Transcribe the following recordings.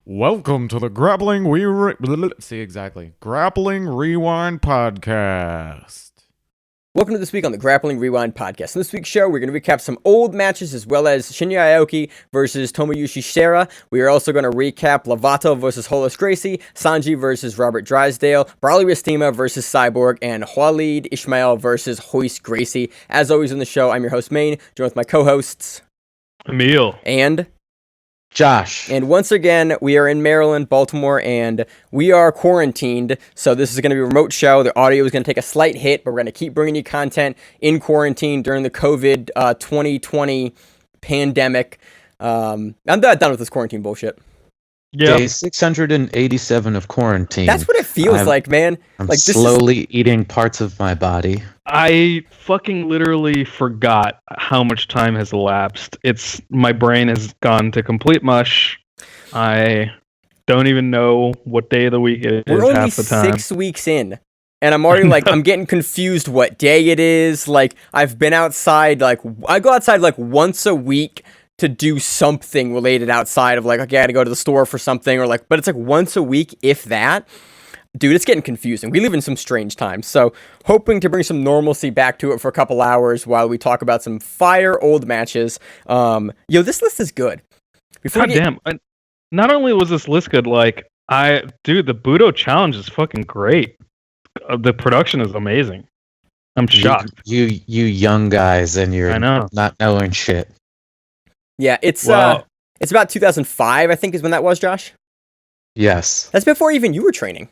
Welcome to the Grappling Rewind podcast. Welcome to this week on the Grappling Rewind podcast. In this week's show, we're going to recap some old matches as well as Shinya Aoki versus Tomoshige Sera. We are also going to recap Lovato versus Rolles Gracie, Xande versus Robert Drysdale, Braulio Estima versus Cyborg, and Wallid Ismail versus Rolles Gracie. As always on the show, I'm your host, Maine, joined with my co-hosts, Emil. And Josh. And once again, we are in Maryland, Baltimore, and we are quarantined. So this is going to be a remote show. The audio is going to take a slight hit, but we're going to keep bringing you content in quarantine during the COVID 2020 pandemic. I'm done with this quarantine bullshit. Yeah. Day 687 of quarantine. That's what it feels like, man. I'm like slowly eating parts of my body. I fucking literally forgot how much time has elapsed. My brain has gone to complete mush. I don't even know what day of the week it is We're only half the time. 6 weeks in. And I'm already like, I'm getting confused what day it is. Like, I've been outside, like, I go outside like once a week to do something related outside of like, okay, I gotta go to the store for something, or like, but it's like once a week, if that. Dude, it's getting confusing. We live in some strange times, so hoping to bring some normalcy back to it for a couple hours while we talk about some fire old matches. This list is good. Damn. Not only was this list good, the Budo challenge is fucking great. The production is amazing. I'm shocked. You young guys, and you're not knowing shit. Yeah, it's about 2005, I think, is when that was, Josh. Yes. That's before even you were training.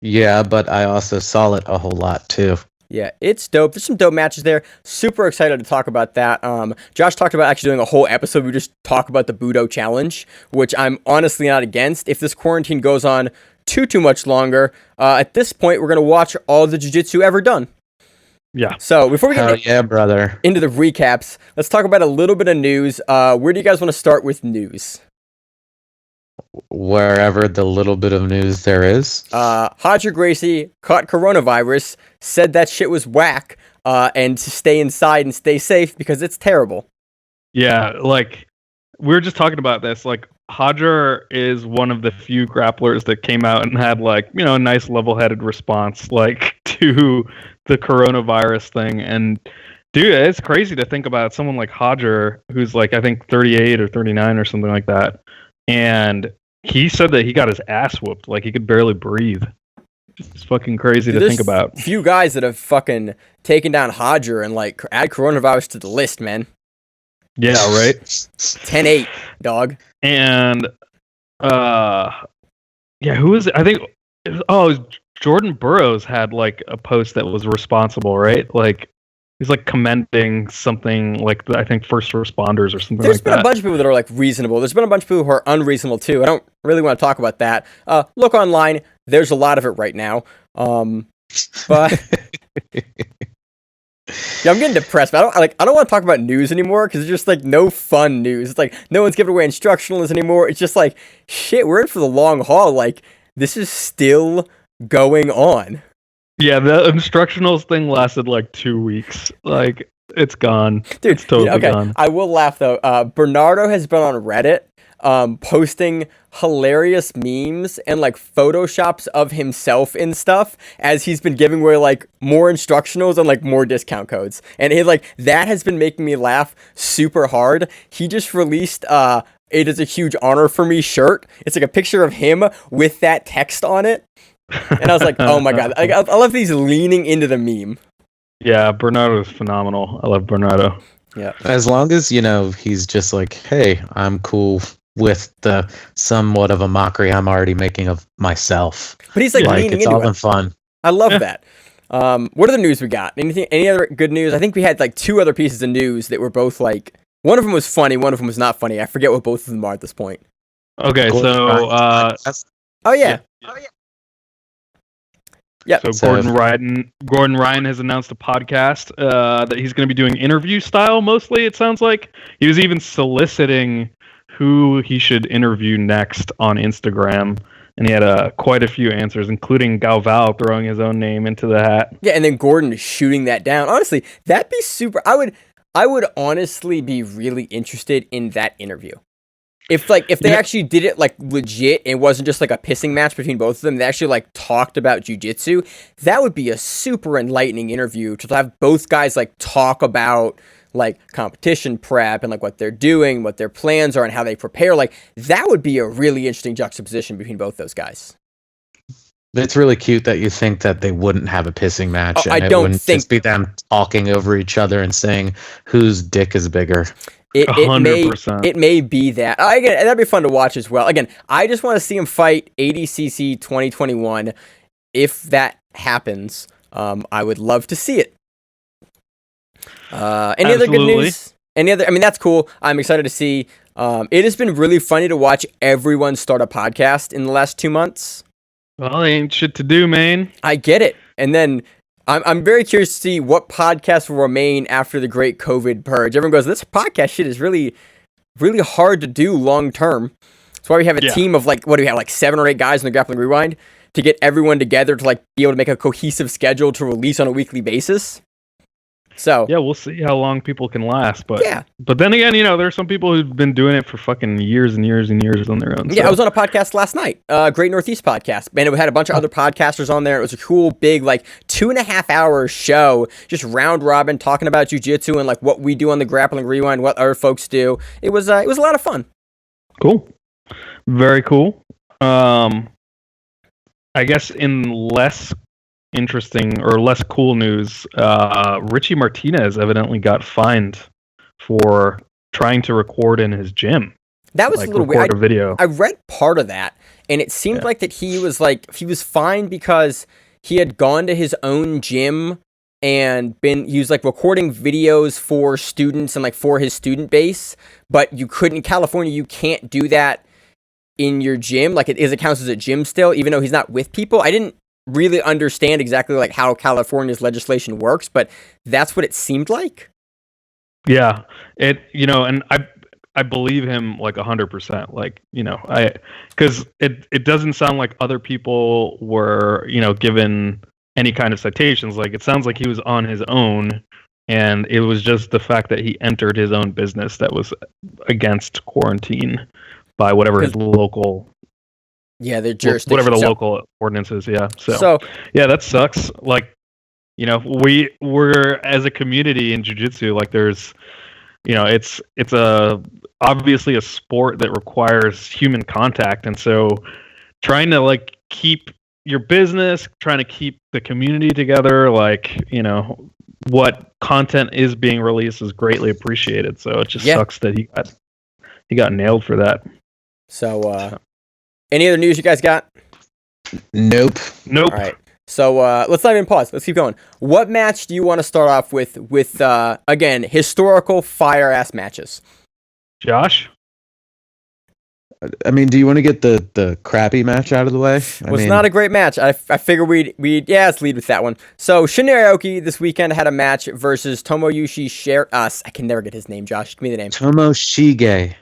Yeah, but I also saw it a whole lot too. Yeah, it's dope. There's some dope matches there. Super excited to talk about that. Josh talked about actually doing a whole episode. We just talk about the Budo challenge, which I'm honestly not against. If this quarantine goes on too much longer, at this point, we're going to watch all the jiu-jitsu ever done. Yeah. So before we get brother. into the recaps, let's talk about a little bit of news. Where do you guys want to start with news? Wherever the little bit of news there is. Xande Gracie caught coronavirus, said that shit was whack, and to stay inside and stay safe because it's terrible. Yeah, like, we were just talking about this. Like, Xande is one of the few grapplers that came out and had, a nice level-headed response, to the coronavirus thing. And, dude, it's crazy to think about someone like Xande, who's, I think 38 or 39 or something like that. And he said that he got his ass whooped. Like, he could barely breathe. It's fucking crazy to think about. Few guys that have fucking taken down Xande and, add coronavirus to the list, man. Yeah, right? 10-8, dog. And, who is it? I think, Jordan Burroughs had, a post that was responsible, right? He's commending something I think first responders or something like that. There's been a bunch of people that are reasonable. There's been a bunch of people who are unreasonable too. I don't really want to talk about that. Look online. There's a lot of it right now. But yeah, I'm getting depressed. But I don't want to talk about news anymore because it's just no fun news. It's no one's giving away instructionals anymore. It's just shit. We're in for the long haul. This is still going on. Yeah, the instructionals thing lasted 2 weeks. It's gone. Dude, it's totally gone. I will laugh though. Bernardo has been on Reddit posting hilarious memes and photoshops of himself and stuff as he's been giving away more instructionals and more discount codes. And that has been making me laugh super hard. He just released "It is a huge honor for me" shirt. It's a picture of him with that text on it. And I was like, oh my god. I love these leaning into the meme. Yeah, Bernardo is phenomenal. I love Bernardo. Yeah. As long as, he's just hey, I'm cool with the somewhat of a mockery I'm already making of myself. But he's leaning it's into all it. in fun. I love that. What other news we got? Any other good news? I think we had two other pieces of news that were both one of them was funny, one of them was not funny. I forget what both of them are at this point. Okay, so oh yeah. Yep. So Gordon Ryan has announced a podcast that he's going to be doing interview style mostly, it sounds like. He was even soliciting who he should interview next on Instagram, and he had quite a few answers, including Galval throwing his own name into the hat. Yeah, and then Gordon shooting that down. Honestly, that'd be super. I would honestly be really interested in that interview. If they actually did it like legit, and it wasn't just like a pissing match between both of them, they actually like talked about jiu-jitsu, that would be a super enlightening interview to have both guys like talk about like competition prep and like what they're doing, what their plans are, and how they prepare. Like that would be a really interesting juxtaposition between both those guys. It's really cute that you think that they wouldn't have a pissing match, and I it don't wouldn't think just be them talking over each other and saying whose dick is bigger. It 100%. may be that. Again, that'd be fun to watch as well. Again, I just want to see him fight ADCC 2021. If that happens, I would love to see it. Any other good news? Any other? I mean, that's cool. I'm excited to see. It has been really funny to watch everyone start a podcast in the last 2 months. Well, ain't shit to do, Maine. I get it. And then I'm very curious to see what podcasts will remain after the great COVID purge. Everyone goes, this podcast shit is really, really hard to do long term. That's why we have a team of like, what do we have, like 7 or 8 guys in the Grappling Rewind to get everyone together to like be able to make a cohesive schedule to release on a weekly basis. So yeah, we'll see how long people can last. But yeah. But then again, there's some people who've been doing it for fucking years and years and years on their own. Yeah, I was on a podcast last night, Great Northeast podcast, and it had a bunch of other podcasters on there. It was a cool, big, like 2.5 hour show, just round robin talking about jiu-jitsu and like what we do on the Grappling Rewind, what other folks do. It was a lot of fun. Cool, very cool. I guess in less interesting or less cool news, Richie Martinez evidently got fined for trying to record in his gym. That was like, a little weird. A video. I read part of that, and it seemed like that he was fined because he had gone to his own gym and he was like recording videos for students and like for his student base, but you couldn't in California, you can't do that in your gym. Like it counts as a gym still, even though he's not with people. I didn't really understand exactly like how California's legislation works, but that's what it seemed like. Yeah, and I believe him like 100%. Like, because it doesn't sound like other people were, given any kind of citations. Like, it sounds like he was on his own, and it was just the fact that he entered his own business that was against quarantine by whatever his local. Yeah, their jurisdiction. Whatever the local ordinance is, yeah. So, yeah, that sucks. Like, we're as a community in jiu-jitsu, like there's, it's obviously a sport that requires human contact. And so trying to like keep your business, trying to keep the community together, like, what content is being released is greatly appreciated. So it just sucks that he got nailed for that. So, any other news you guys got? Nope. All right. So let's not even pause. Let's keep going. What match do you want to start off with again, historical fire-ass matches? Josh? I mean, do you want to get the crappy match out of the way? It's not a great match. I figure we'd let's lead with that one. So Shinya Aoki this weekend had a match versus Tomoshige Sera. I can never get his name, Josh. Give me the name. Tomoshige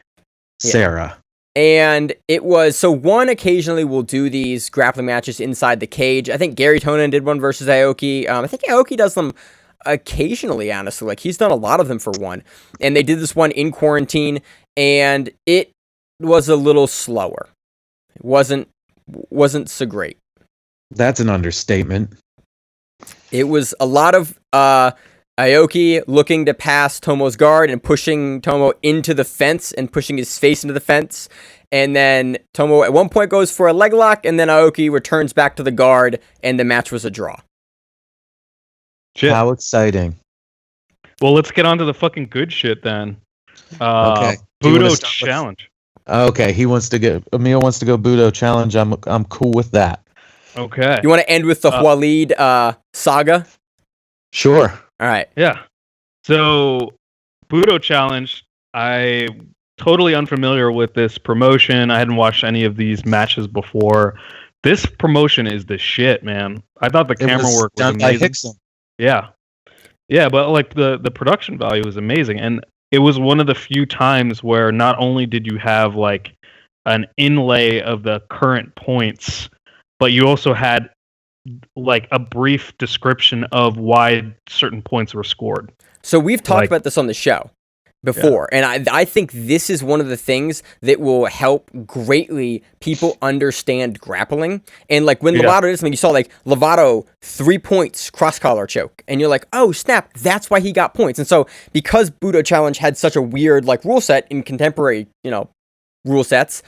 Sera. And it was, so one occasionally will do these grappling matches inside the cage. I think Gary Tonin did one versus Aoki. I think Aoki does them occasionally, honestly. Like, he's done a lot of them for one. And they did this one in quarantine, and it was a little slower. It wasn't so great. That's an understatement. It was a lot of Aoki looking to pass Tomo's guard and pushing Tomo into the fence and pushing his face into the fence. And then Tomo at one point goes for a leg lock, and then Aoki returns back to the guard, and the match was a draw. Shit. How exciting. Well, let's get on to the fucking good shit then. Okay. Budo challenge. Okay, Emil wants to go Budo challenge. I'm cool with that. Okay. You want to end with the Wallid saga? Sure. All right. Yeah. So, Budo challenge. I'm totally unfamiliar with this promotion. I hadn't watched any of these matches before. This promotion is the shit, man. I thought the camera work was done amazing. by Rickson. Yeah. Yeah, but like the production value was amazing, and it was one of the few times where not only did you have like an inlay of the current points, but you also had like a brief description of why certain points were scored. So we've talked about this on the show. before. And I think this is one of the things that will help greatly people understand grappling. And like when Lovato did something, you saw like Lovato 3 points cross collar choke, and you're like, oh snap, that's why he got points. And so because Budo Challenge had such a weird like rule set in contemporary, rule sets,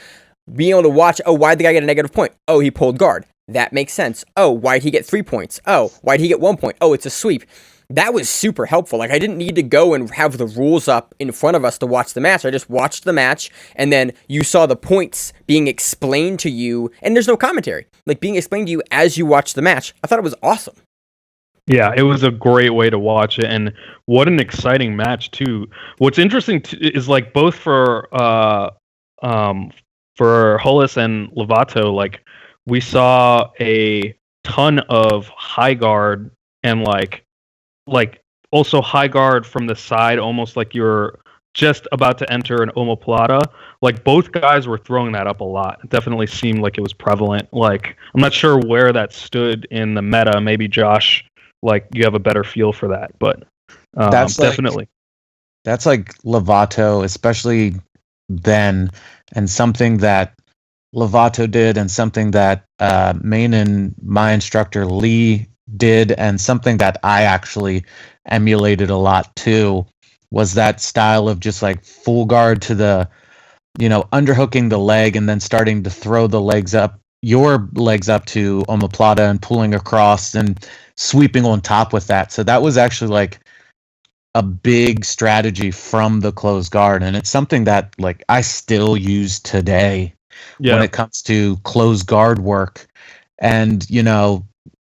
being able to watch, oh, why'd the guy get a negative point? Oh, he pulled guard. That makes sense. Oh, why'd he get 3 points? Oh, why'd he get 1 point? Oh, it's a sweep. That was super helpful. Like, I didn't need to go and have the rules up in front of us to watch the match. I just watched the match, and then you saw the points being explained to you, and there's no commentary. Like, being explained to you as you watch the match. I thought it was awesome. Yeah, it was a great way to watch it, and what an exciting match, too. What's interesting is, like, both for Rolles and Lovato, like, we saw a ton of high guard and, like also high guard from the side, almost like you're just about to enter an omoplata. Like both guys were throwing that up a lot. It definitely seemed like it was prevalent. Like I'm not sure where that stood in the meta. Maybe Josh, like you have a better feel for that, but that's definitely. That's like Lovato, especially then, and something that Lovato did, and something that Maine and my instructor Lee did, and something that I actually emulated a lot too, was that style of just like full guard to the, underhooking the leg and then starting to throw your legs up to omoplata and pulling across and sweeping on top with that. So that was actually like a big strategy from the closed guard, and it's something that like I still use today when it comes to closed guard work. And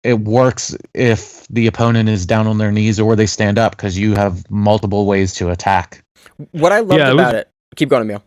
it works if the opponent is down on their knees or they stand up, because you have multiple ways to attack. What I loved about it, keep going, Emil.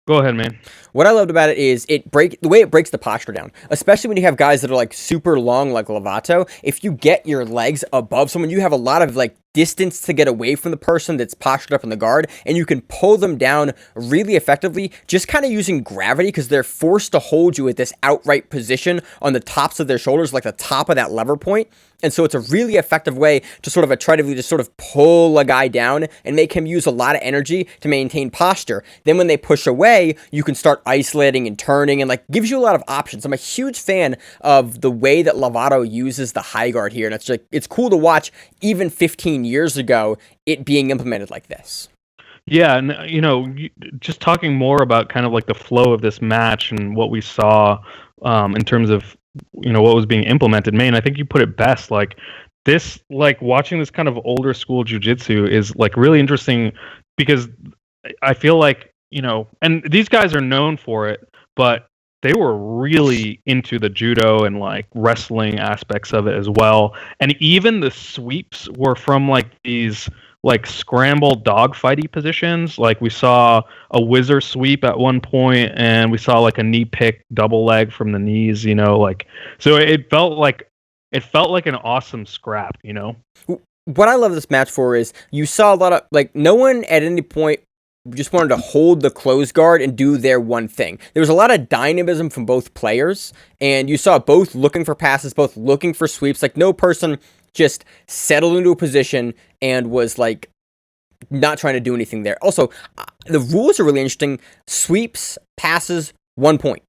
Go ahead, man. What I loved about it is the way it breaks the posture down, especially when you have guys that are like super long, like Lovato. If you get your legs above someone, you have a lot of like distance to get away from the person that's postured up in the guard, and you can pull them down really effectively, just kind of using gravity, because they're forced to hold you at this outright position on the tops of their shoulders, like the top of that lever point. And so it's a really effective way to sort of attritively just sort of pull a guy down and make him use a lot of energy to maintain posture. Then when they push away, you can start isolating and turning, and like gives you a lot of options. I'm a huge fan of the way that Lovato uses the high guard here, and it's cool to watch even 15 years ago it being implemented like this. Yeah, and just talking more about kind of like the flow of this match and what we saw in terms of what was being implemented. Maine, I think you put it best. Like this, like watching this kind of older school jiu-jitsu is like really interesting, because I feel like and these guys are known for it, but they were really into the judo and like wrestling aspects of it as well. And even the sweeps were from like these like scramble dogfighty positions. Like we saw a whizzer sweep at one point, and we saw like a knee pick double leg from the knees, so it felt like an awesome scrap. What I love this match for is you saw a lot of like no one at any point just wanted to hold the closed guard and do their one thing. There was a lot of dynamism from both players, and you saw both looking for passes, both looking for sweeps. Like no person just settled into a position and was like not trying to do anything there. Also, the rules are really interesting. Sweeps, passes, 1 point.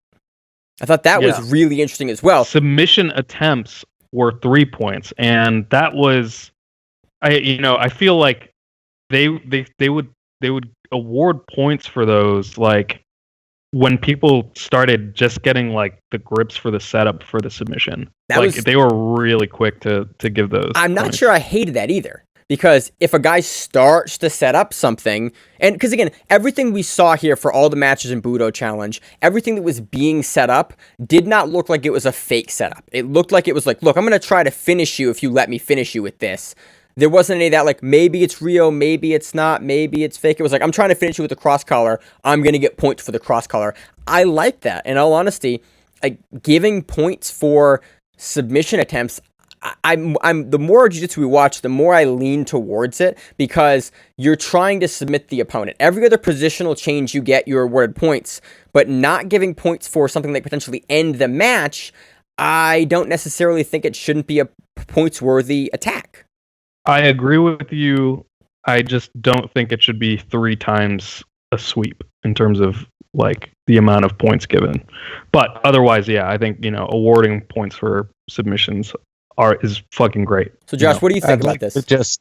I thought that was really interesting as well. Submission attempts were 3 points, and that was, I feel like they would award points for those, like when people started just getting like the grips for the setup for the submission. They were really quick to give those. I'm not sure I hated that either, because if a guy starts to set up something, and because again, everything we saw here for all the matches in Budo Challenge, everything that was being set up did not look like it was a fake setup. It looked like it was like, look, I'm going to try to finish you if you let me finish you with this. There wasn't any of that, like, maybe it's real, maybe it's not, maybe it's fake. It was like, I'm trying to finish you with the cross collar. I'm going to get points for the cross collar. I like that. In all honesty, like, giving points for submission attempts, I'm the more jiu-jitsu we watch, the more I lean towards it, because you're trying to submit the opponent. Every other positional change you get, you're awarded points, but not giving points for something that potentially end the match, I don't necessarily think it shouldn't be a points-worthy attack. I agree with you I just don't think it should be 3 times a sweep in terms of like the amount of points given. But otherwise, yeah, I think awarding points for submissions is fucking great. So Josh, what do you think about this?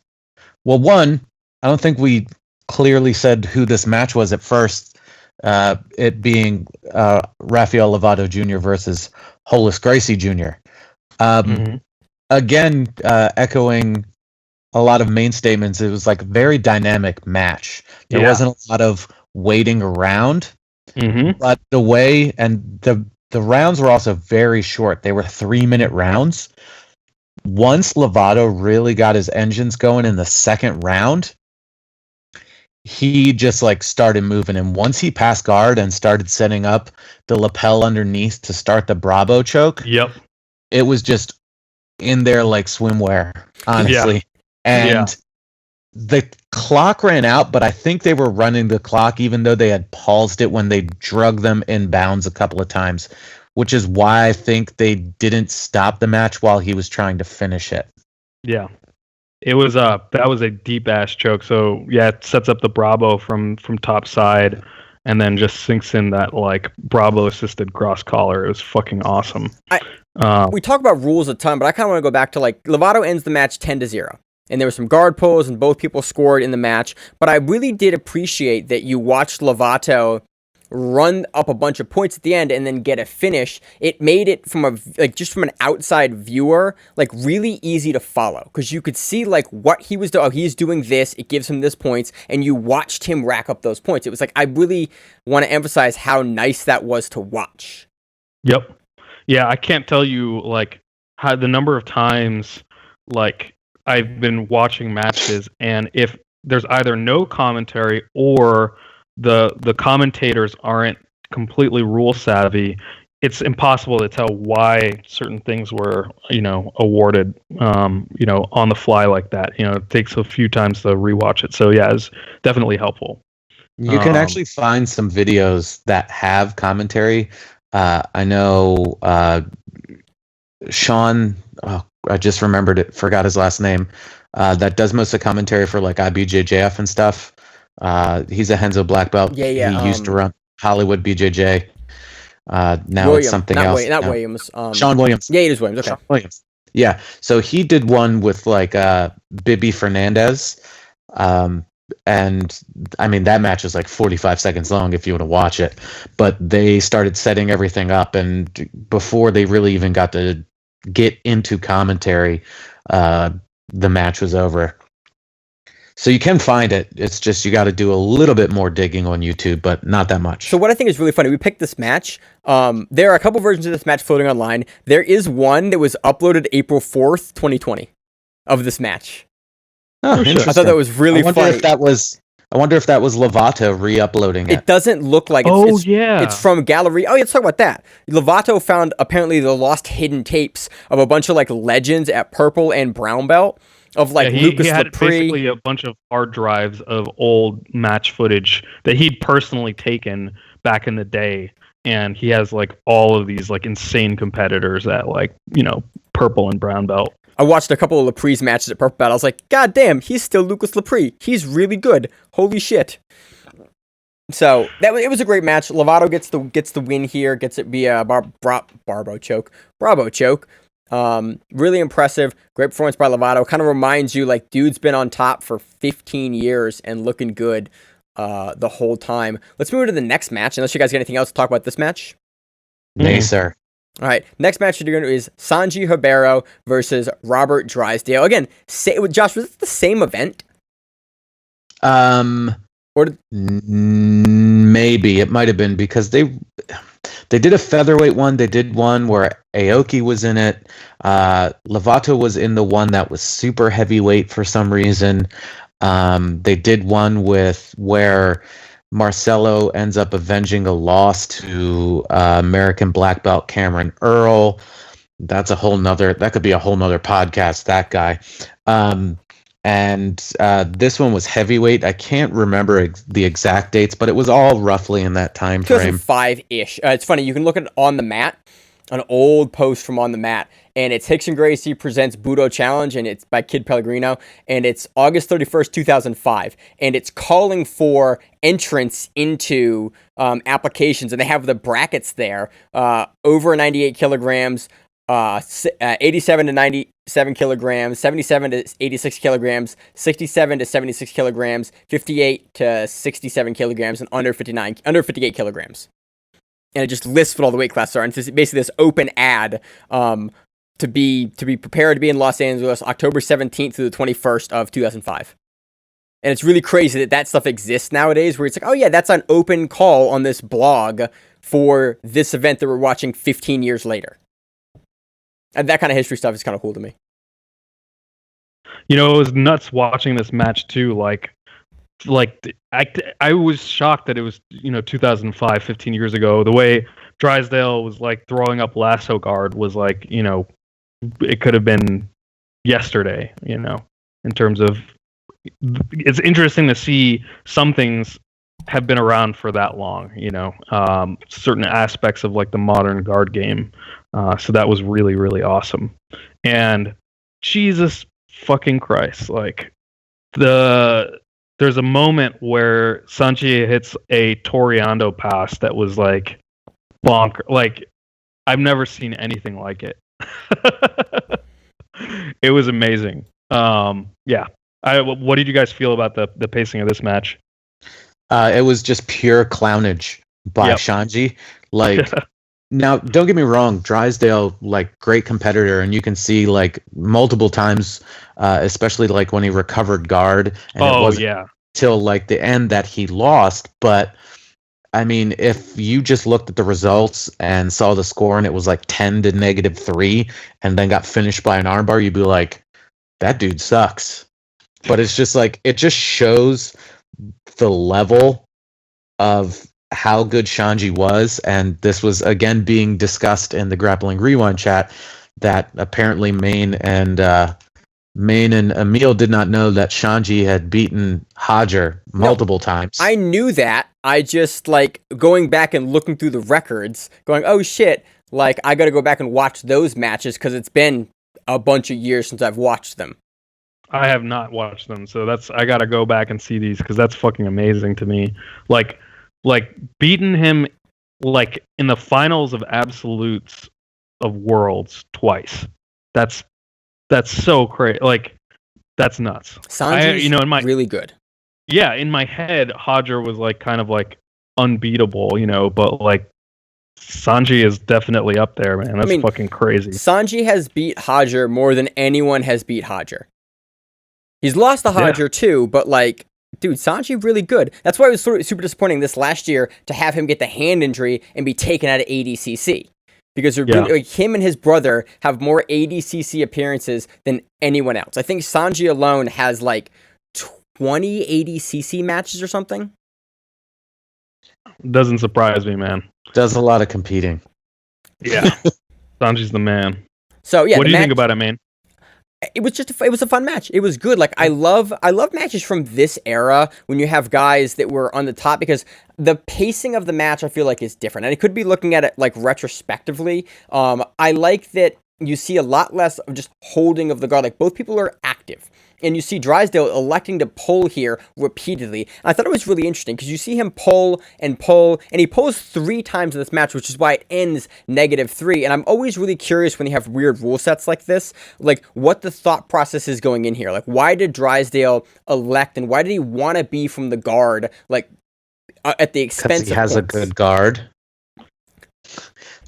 One, I don't think we clearly said who this match was at first. It being Rafael Lovato Jr. versus Rolles Gracie Jr. Again, echoing a lot of main statements, it was like a very dynamic match. There wasn't a lot of waiting around, but the way and the rounds were also very short. They were 3-minute rounds. Once Lovato really got his engines going in the second round, he just like started moving, and once he passed guard and started setting up the lapel underneath to start the Bravo choke, it was just in there like swimwear, honestly. And the clock ran out, but I think they were running the clock even though they had paused it when they drug them in bounds a couple of times, which is why I think they didn't stop the match while he was trying to finish it. Yeah. It was that was a deep ass choke. So yeah, it sets up the Bravo from top side and then just sinks in that like Bravo assisted cross collar. It was fucking awesome. We talk about rules a ton, but I kind of want to go back to like Lovato ends the match 10-0. And there were some guard pulls and both people scored in the match. But I really did appreciate that you watched Lovato run up a bunch of points at the end and then get a finish. It made it from an outside viewer, like really easy to follow, because you could see like what he was doing. Oh, he's doing this, it gives him this points, and you watched him rack up those points. It was like, I really want to emphasize how nice that was to watch. Yep. Yeah, I can't tell you like how the number of times like I've been watching matches, and if there's either no commentary or the commentators aren't completely rule savvy, it's impossible to tell why certain things were, awarded, on the fly like that. It takes a few times to rewatch it. So yeah, it's definitely helpful. You can actually find some videos that have commentary. I know Sean, I just forgot his last name, that does most of the commentary for like IBJJF and stuff. He's a Henzo black belt. Yeah. He used to run Hollywood BJJ. Now William, it's something else. Williams. Sean Williams. Yeah, it is Williams. Okay. Sean Williams. Yeah. So he did one with like Bibi Fernandez. And I mean, that match is like 45 seconds long if you want to watch it. But they started setting everything up, and before they really even got to get into commentary, the match was over. So you can find it. It's just you got to do a little bit more digging on YouTube, but not that much. So what I think is really funny, we picked this match. There are a couple versions of this match floating online. There is one that was uploaded April 4th, 2020 of this match. Oh, interesting. I thought that was really funny. I wonder if that was Lovato re-uploading it. It doesn't look like it. It's from Gallery. Oh, yeah, let's talk about that. Lovato found apparently the lost hidden tapes of a bunch of like legends at purple and brown belt of like Lucas he had Lepre. Basically a bunch of hard drives of old match footage that he'd personally taken back in the day, and he has like all of these like insane competitors at like purple and brown belt. I watched a couple of Lepre's matches at Purple Belt. I was like, God damn, he's still Lucas Lepre. He's really good. Holy shit. So it was a great match. Lovato gets the win here. Gets it via Bravo choke. Really impressive. Great performance by Lovato. Kind of reminds you like dude's been on top for 15 years and looking good the whole time. Let's move to the next match. Unless you guys got anything else to talk about this match. Nay, sir. All right, next match you're going to is Xande Ribeiro versus Robert Drysdale. Again, Josh, was it the same event? Maybe it might have been, because they did a featherweight one. They did one where Aoki was in it. Lovato was in the one that was super heavyweight for some reason. They did one where Marcelo ends up avenging a loss to American black belt Cameron Earl. That could be a whole nother podcast, that guy. And this one was heavyweight. I can't remember the exact dates, but it was all roughly in that time frame. 2005-ish. It's funny, you can look at it on the mat. an old post from on the mat, and it's Rickson Gracie presents Budo Challenge, and it's by Kid Pellegrino, and it's August 31st, 2005, and it's calling for entrance into applications, and they have the brackets there, over 98 kilograms, 87 to 97 kilograms, 77 to 86 kilograms, 67 to 76 kilograms, 58 to 67 kilograms, and under 58 kilograms. And it just lists what all the weight classes are. And it's basically this open ad to be prepared to be in Los Angeles October 17th through the 21st of 2005. And it's really crazy that stuff exists nowadays, where it's like, oh yeah, that's an open call on this blog for this event that we're watching 15 years later. And that kind of history stuff is kind of cool to me. You know, it was nuts watching this match too. Like I was shocked that it was, 2005, 15 years ago. The way Drysdale was like throwing up lasso guard was like, it could have been yesterday, in terms of, it's interesting to see some things have been around for that long, certain aspects of like the modern guard game. So that was really, really awesome. And Jesus fucking Christ, like there's a moment where Xande hits a Toreando pass that was like bonk. Like I've never seen anything like it. It was amazing. Yeah. What did you guys feel about the pacing of this match? It was just pure clownage by Xande. Like, now, don't get me wrong, Drysdale, like, great competitor, and you can see, like, multiple times, especially, like, when he recovered guard, and it wasn't till, like, the end that he lost, but, I mean, if you just looked at the results and saw the score, and it was, like, 10 to -3, and then got finished by an armbar, you'd be like, that dude sucks. But it's just, like, it just shows the level of how good Xande was, and this was again being discussed in the Grappling Rewind chat, that apparently Maine and Emil did not know that Xande had beaten Roger multiple times. I knew that. I just, like, going back and looking through the records, going, oh shit, like, I gotta go back and watch those matches, because it's been a bunch of years since I've watched them. I have not watched them, so I gotta go back and see these, because that's fucking amazing to me. Like beating him like in the finals of absolutes of worlds twice. That's so crazy. Like that's nuts. Sanji's really good. Yeah, in my head, Roger was like kind of like unbeatable, but like Xande is definitely up there, man. That's fucking crazy. Xande has beat Roger more than anyone has beat Roger. He's lost to Roger too, but like, dude, Xande really good. That's why it was super disappointing this last year to have him get the hand injury and be taken out of ADCC. Because like, him and his brother have more ADCC appearances than anyone else. I think Xande alone has like 20 ADCC matches or something. Doesn't surprise me, man. Does a lot of competing. Yeah. Sanji's the man. So yeah, what do you think about it, man? It was a fun match. It was good. Like I love matches from this era when you have guys that were on the top, because the pacing of the match I feel like is different. And I could be looking at it like retrospectively. I like that you see a lot less of just holding of the guard. Like both people are active. And you see Drysdale electing to pull here repeatedly. And I thought it was really interesting because you see him pull, and he pulls 3 times in this match, which is why it ends -3. And I'm always really curious when you have weird rule sets like this, like what the thought process is going in here. Like why did Drysdale elect, and why did he want to be from the guard, like at the expense of he has a good guard.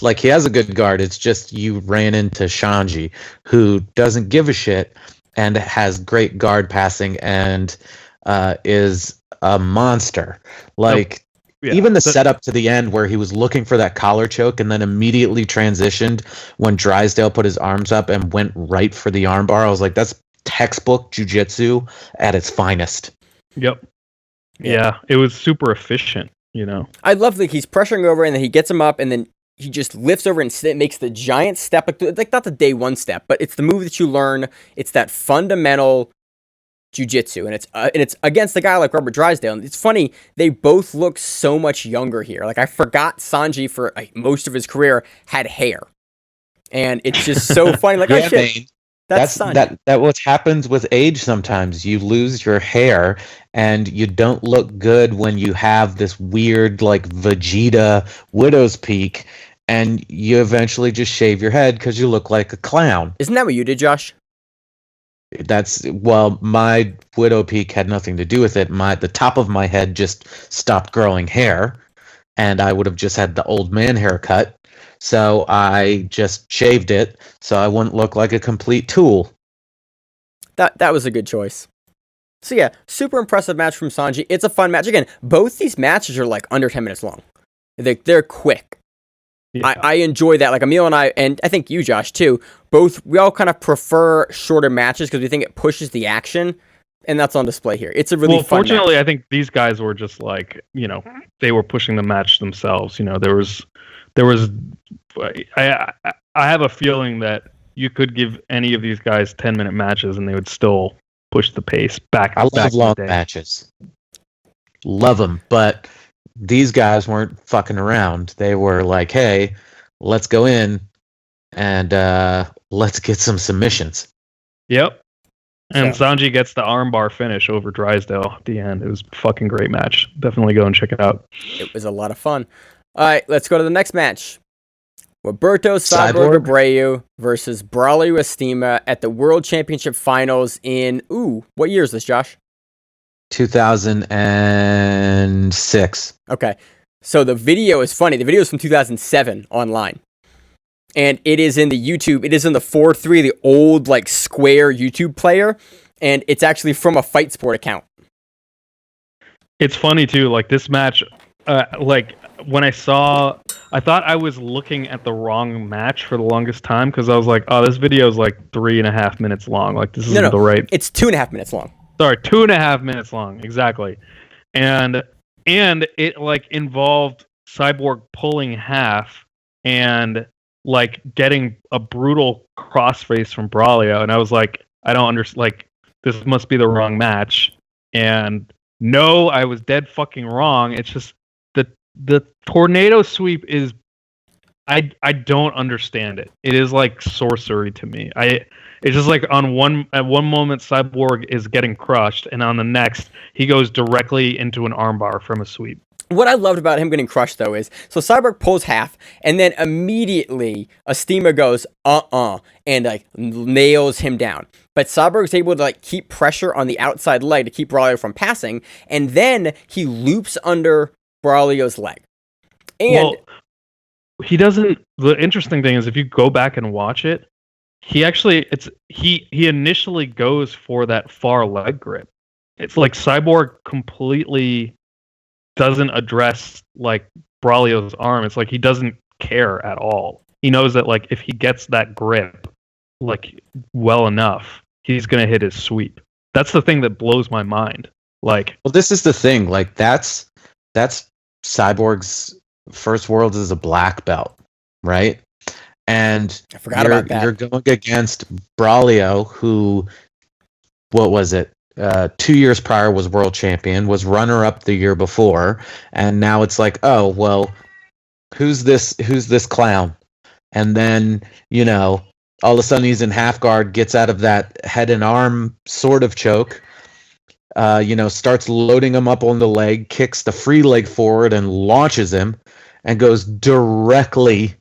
Like he has a good guard. It's just you ran into Xande, who doesn't give a shit and has great guard passing and is a monster. Like, even the setup to the end where he was looking for that collar choke and then immediately transitioned when Drysdale put his arms up and went right for the armbar. I was like, that's textbook jiu-jitsu at its finest. Yep. Yeah, it was super efficient, I love that he's pressuring over and then he gets him up and then he just lifts over and makes the giant step, like not the day one step, but it's the move that you learn. It's that fundamental jiu-jitsu, and it's against a guy like Robert Drysdale. And it's funny, they both look so much younger here. Like I forgot Xande for most of his career had hair. And it's just so funny. Like, Yeah, oh shit, Maine. that's Sanji. That what happens with age sometimes. You lose your hair and you don't look good when you have this weird like Vegeta widow's peak, and you eventually just shave your head because you look like a clown. Isn't that what you did, Josh? My widow peak had nothing to do with it. The top of my head just stopped growing hair, and I would have just had the old man haircut. So I just shaved it so I wouldn't look like a complete tool. That was a good choice. So yeah, super impressive match from Sanji. It's a fun match. Again, both these matches are like under 10 minutes long. They're quick. Yeah. I enjoy that. Like Emil and I think you, Josh, too, we all kind of prefer shorter matches because we think it pushes the action, and that's on display here. It's a really fun fortunately, match. I think these guys were just like, they were pushing the match themselves. There was, I have a feeling that you could give any of these guys 10-minute matches and they would still push the pace back. I back love in the long day. matches. Love them, but these guys weren't fucking around. They were like, hey, let's go in and let's get some submissions. Yep. And So- Sanji gets the armbar finish over Drysdale at the end. It was a fucking great match. Definitely go and check it out. It was a lot of fun. All right, let's go to the next match. Roberto Cyborg Cyborg? Abreu versus Braulio Estima at the World Championship Finals in, what year is this, Josh? 2006. Okay. So the video is funny. The video is from 2007 online. And it is in the YouTube. It is in the 4.3, the old like square YouTube player. And it's actually from a Fight Sport account. It's funny too, like this match, like when I thought I was looking at the wrong match for the longest time because I was like, oh, this video is like 3.5 minutes long. Like this isn't the right. It's 2.5 minutes long. Sorry, 2.5 minutes long, exactly. And it like involved Cyborg pulling half and like getting a brutal crossface from Braulio, and I was like, I don't understand. Like this must be the wrong match. And no, I was dead fucking wrong. It's just the tornado sweep is I don't understand it. It is like sorcery to me. It's just like at one moment Cyborg is getting crushed, and on the next he goes directly into an armbar from a sweep. What I loved about him getting crushed, though, is so Cyborg pulls half, and then immediately Estima goes, and like nails him down. But Cyborg's able to like keep pressure on the outside leg to keep Braulio from passing, and then he loops under Braulio's leg. And he doesn't. The interesting thing is, if you go back and watch it, he initially goes for that far leg grip. It's like Cyborg completely doesn't address like Braulio's arm. It's like he doesn't care at all. He knows that like if he gets that grip like well enough, he's gonna hit his sweep. That's the thing that blows my mind. Like, well, this is the thing. Like that's Cyborg's first world as a black belt, right? And I forgot about that. You're going against Braulio, who, what was it? 2 years prior was world champion, was runner up the year before, and now it's like, oh well, who's this clown? And then all of a sudden he's in half guard, gets out of that head and arm sort of choke, starts loading him up on the leg, kicks the free leg forward and launches him, and goes directly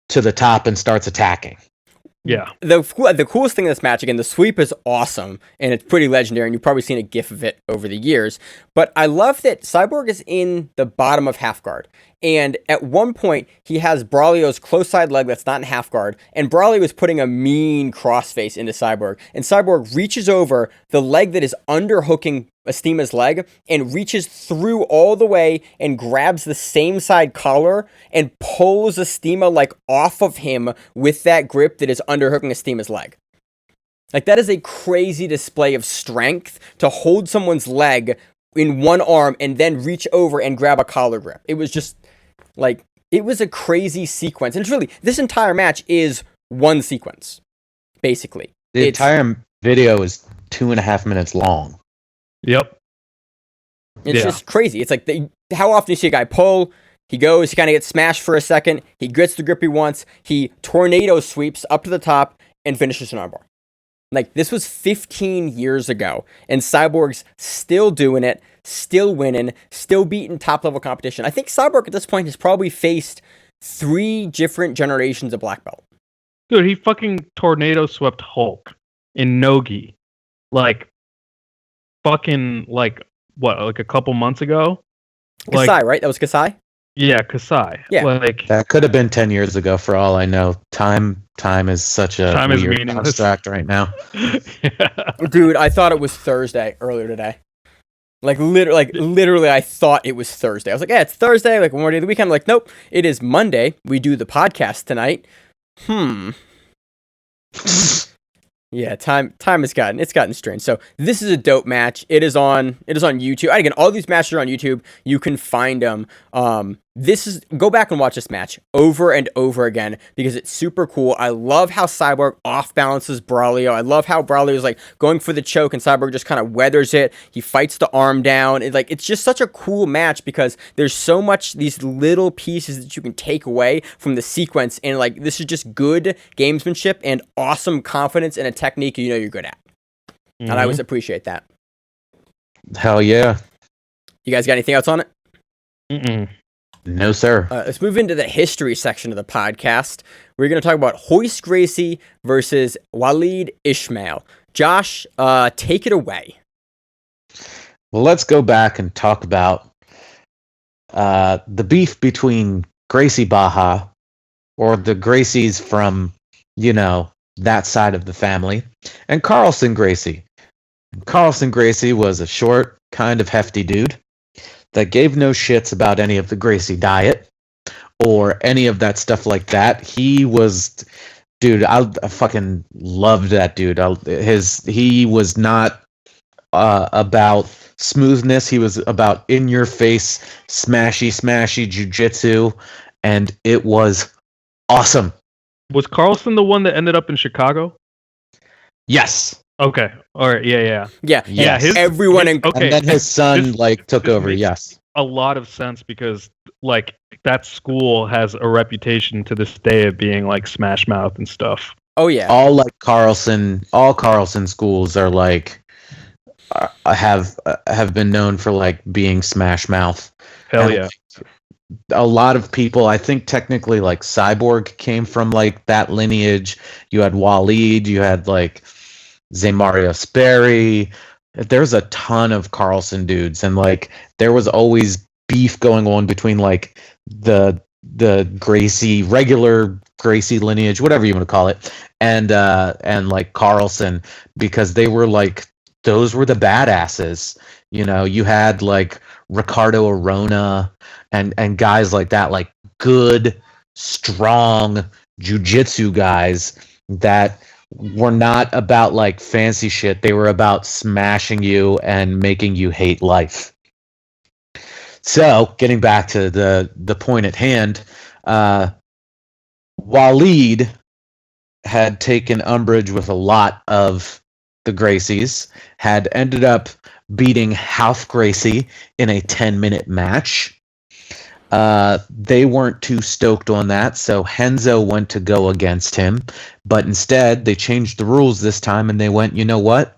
to the top and starts attacking. yeah. The coolest thing in this match, again, the sweep is awesome, and it's pretty legendary, and you've probably seen a gif of it over the years. But I love that Cyborg is in the bottom of half guard, and at one point, he has Braulio's close side leg that's not in half guard, and Braulio is putting a mean crossface into Cyborg, and Cyborg reaches over the leg that is underhooking Estima's leg and reaches through all the way and grabs the same side collar and pulls Estima like off of him with that grip that is underhooking Estima's leg. Like that is a crazy display of strength to hold someone's leg in one arm and then reach over and grab a collar grip. It was just like, it was a crazy sequence. And truly, this entire match is one sequence, basically. The entire video is 2.5 minutes long. Yep. It's just crazy. It's like, how often do you see a guy pull, He goes, he kind of gets smashed for a second. He gets the grip he wants. He tornado sweeps up to the top and finishes an armbar. Like, this was 15 years ago, and Cyborg's still doing it, still winning, still beating top-level competition. I think Cyborg at this point has probably faced 3 different generations of black belt. Dude, he fucking tornado swept Hulk in Nogi. Like, fucking, like, what, like a couple months ago? Kasai, Like, right? That was Kasai? yeah, Kasai. Yeah. Like, That could have been 10 years ago for all I know. Time is such a Time is weird meaningless. abstract right now. yeah. Dude, I thought it was Thursday earlier today. Literally, I thought it was Thursday. I was like, yeah, it's Thursday, like one more day of the weekend. I'm like, nope, it is Monday. We do the podcast tonight. Yeah, time has gotten strange. So this is a dope match. It is on YouTube. And again, all these matches are on YouTube. You can find them. Go back and watch this match over and over again because it's super cool. I love how Cyborg off balances Braulio. I love how Braulio is like going for the choke and Cyborg just kind of weathers it. He fights the arm down. It's just such a cool match because there's so much these little pieces that you can take away from the sequence, and like this is just good gamesmanship and awesome confidence in a technique you know you're good at. And I always appreciate that. Hell yeah. Mm-hmm. You guys got anything else on it? Mm-mm. No, sir. Let's move into the history section of the podcast. We're going to talk about Rolles Gracie versus Wallid Ismail. Josh, take it away. Well, let's go back and talk about the beef between Gracie Baja, or the Gracies from, that side of the family, and Carlson Gracie. Carlson Gracie was a short, kind of hefty dude that gave no shits about any of the Gracie diet or any of that stuff like that. He was, dude, I fucking loved that dude. He was not about smoothness. He was about in-your-face, smashy jiu-jitsu, and it was awesome. Was Carlson the one that ended up in Chicago? Yes. Okay. All right. Yeah. Yeah. Everyone in okay. And then his son took over. Makes Yes. a lot of sense because that school has a reputation to this day of being like Smash Mouth and stuff. Oh yeah. All Carlson schools are have been known for being Smash Mouth. Hell And, yeah. A lot of people, I think technically Cyborg came from that lineage. You had Wallid, you had Zemario Sperry. There's a ton of Carlson dudes, and there was always beef going on between the Gracie, regular Gracie lineage, whatever you want to call it, and Carlson, because they were those were the badasses. You had Ricardo Arona and guys like that, good, strong jiu-jitsu guys that were not about fancy shit. They were about smashing you and making you hate life. So, getting back to the point at hand, Wallid had taken umbrage with a lot of the Gracies, had ended up beating Half Gracie in a 10-minute match. They weren't too stoked on that, so Renzo went to go against him, but instead they changed the rules this time and they went, you know what?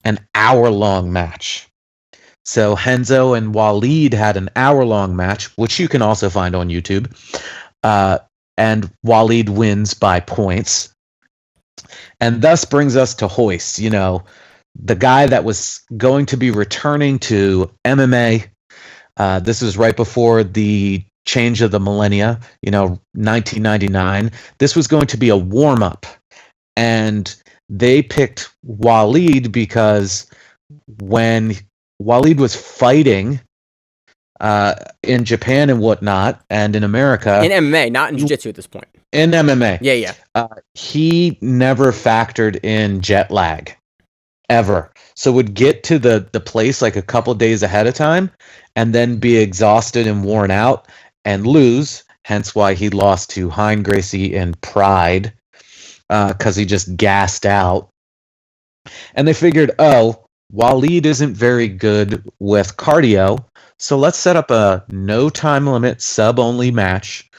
An hour-long match. So Renzo and Wallid had an hour-long match, which you can also find on YouTube, and Wallid wins by points. And thus brings us to Royce, the guy that was going to be returning to MMA. This was right before the change of the millennia, 1999. This was going to be a warm-up. And they picked Wallid because when Wallid was fighting in Japan and whatnot, and in America... In MMA, not in jiu-jitsu at this point. In MMA. Yeah. He never factored in jet lag. Ever. So would get to the place a couple days ahead of time and then be exhausted and worn out and lose, hence why he lost to Xande Gracie in Pride, because he just gassed out. And they figured, Wallid isn't very good with cardio, so let's set up a no time limit sub only match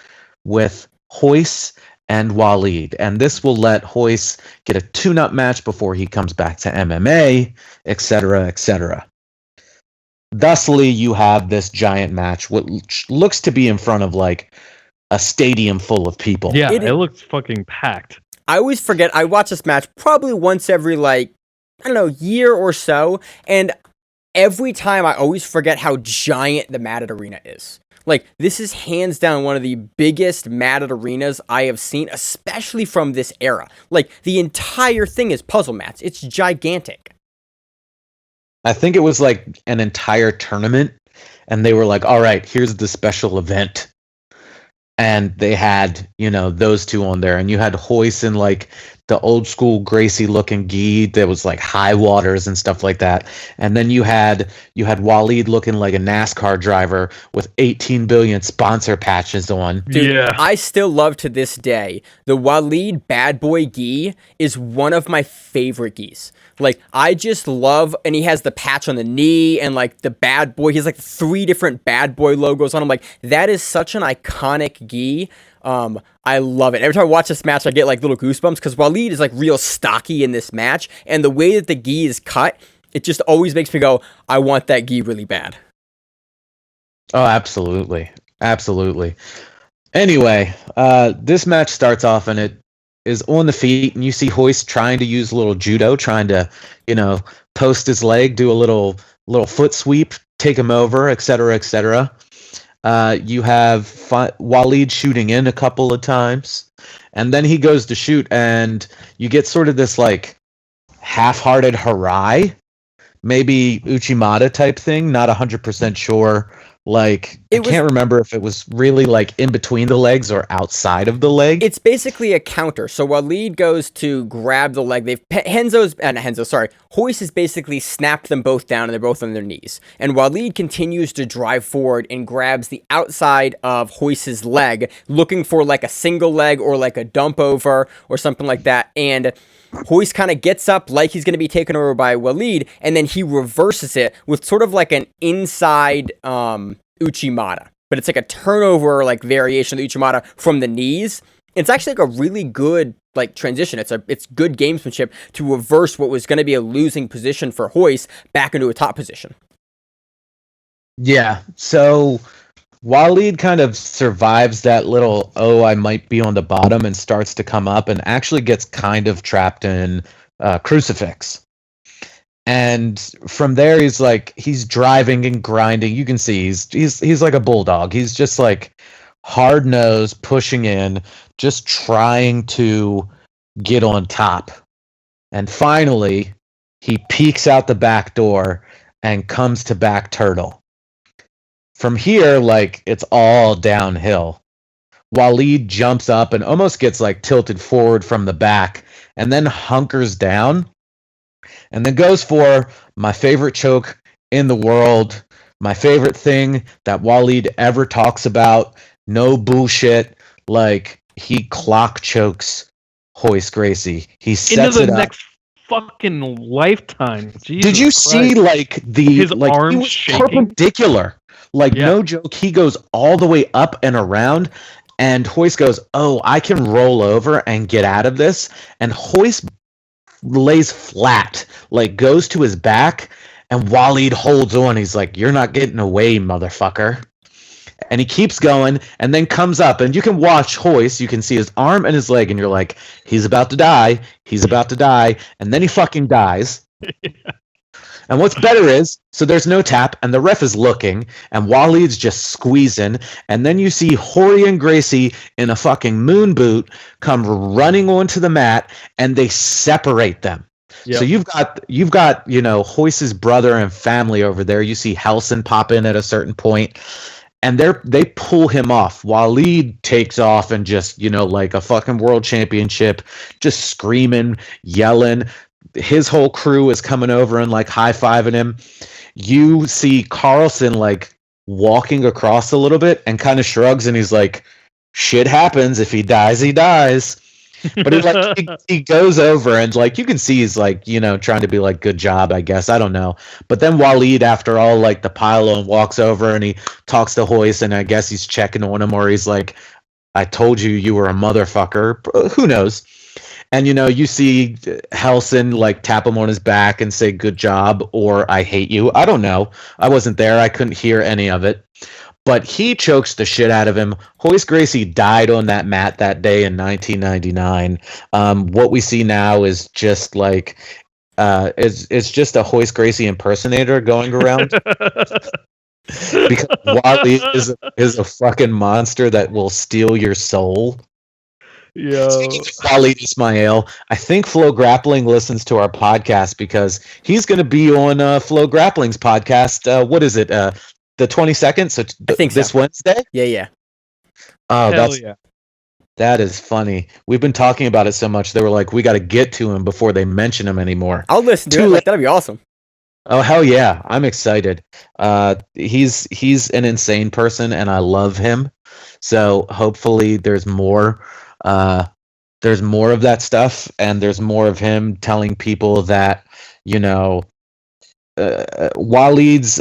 with Royce and Wallid, and this will let Royce get a tune-up match before he comes back to MMA, etc., etc. Thusly, you have this giant match, which looks to be in front of like a stadium full of people. Yeah, it looks fucking packed. I always forget. I watch this match probably once every year or so, and every time I always forget how giant the matted arena is. Like, this is hands down one of the biggest matted arenas I have seen, especially from this era. Like, the entire thing is puzzle mats. It's gigantic. I think it was like an entire tournament, and they were like, all right, here's the special event. And they had, those two on there. And you had Royce in like the old school Gracie looking gi that was like high waters and stuff like that. And then you had Wallid looking like a NASCAR driver with 18 billion sponsor patches on. Dude, yeah. I still love to this day, the Wallid bad boy gi is one of my favorite gis. Like, I just love, and he has the patch on the knee and like the bad boy. He has like 3 different bad boy logos on him. Like, that is such an iconic gi. I love it. Every time I watch this match, I get like little goosebumps because Wallid is like real stocky in this match. And the way that the gi is cut, it just always makes me go, I want that gi really bad. Oh, absolutely. Absolutely. Anyway, this match starts off and it is on the feet, and you see Royce trying to use a little judo, trying to, post his leg, do a little foot sweep, take him over, etc., etc. You have Wallid shooting in a couple of times, and then he goes to shoot, and you get sort of this like half-hearted harai, maybe Uchimata type thing. Not 100% sure. Like, I can't remember if it was really like in between the legs or outside of the leg. It's basically a counter. So Wallid goes to grab the leg. Royce has basically snapped them both down and they're both on their knees. And Wallid continues to drive forward and grabs the outside of Royce's leg, looking for like a single leg or like a dump over or something like that. And Royce kind of gets up like he's going to be taken over by Wallid, and then he reverses it with sort of like an inside Uchimata. But it's like a turnover, like variation of the Uchimata from the knees. It's actually like a really good like transition. It's good gamesmanship to reverse what was going to be a losing position for Royce back into a top position. Yeah, so Wallid kind of survives that little, I might be on the bottom, and starts to come up and actually gets kind of trapped in crucifix. And from there, he's driving and grinding. You can see he's like a bulldog. He's just like hard nosed, pushing in, just trying to get on top. And finally, he peeks out the back door and comes to back turtle. From here, like, it's all downhill. Wallid jumps up and almost gets like tilted forward from the back, and then hunkers down, and then goes for my favorite choke in the world, my favorite thing that Wallid ever talks about. No bullshit. Like, he clock chokes Rolles Gracie. He sets into it the up. Next fucking lifetime. Jesus Did you Christ. see like his like, arms he was shaking? perpendicular? Like, no joke, he goes all the way up and around, and Royce goes, I can roll over and get out of this. And Royce lays flat, like goes to his back, and Wallid holds on. He's like, you're not getting away, motherfucker. And he keeps going, and then comes up, and you can watch Royce. You can see his arm and his leg, and you're like, he's about to die. He's about to die. And then he fucking dies. And what's better is, so there's no tap, and the ref is looking, and Wallid's just squeezing, and then you see Gracie Gracie in a fucking moon boot come running onto the mat, and they separate them. Yep. So you've got Royce's brother and family over there. You see Halson pop in at a certain point, and they pull him off. Wallid takes off and just like a fucking world championship, just screaming, yelling. His whole crew is coming over and like high-fiving him. You see Carlson like walking across a little bit and kind of shrugs, and he's like, shit happens. If he dies, he dies. But it, like he goes over and like you can see he's like, you know, trying to be like good job, I guess. I don't know. But then Wallid, after all, like the pylon, walks over and he talks to Royce, and I guess he's checking on him, or he's like, I told you you were a motherfucker. Who knows? And you know, you see Helson like tap him on his back and say good job or I hate you. I don't know. I wasn't there. I couldn't hear any of it. But he chokes the shit out of him. Rolles Gracie died on that mat that day in 1999. What we see now is just like it's just a Rolles Gracie impersonator going around. Because Wally is a fucking monster that will steal your soul. Yo. Wallid Ismail, I think Flow Grappling listens to our podcast because he's going to be on Flow Grappling's podcast. What is it? The 22nd? So I think this so. Wednesday? Yeah. Oh, Hell yeah. that is funny. We've been talking about it so much. They were like, we got to get to him before they mention him anymore. I'll listen to it. Like, that'd be awesome. Oh hell yeah! I'm excited. He's an insane person, and I love him. So hopefully, there's more. There's more of that stuff, and there's more of him telling people that you know, Wallid's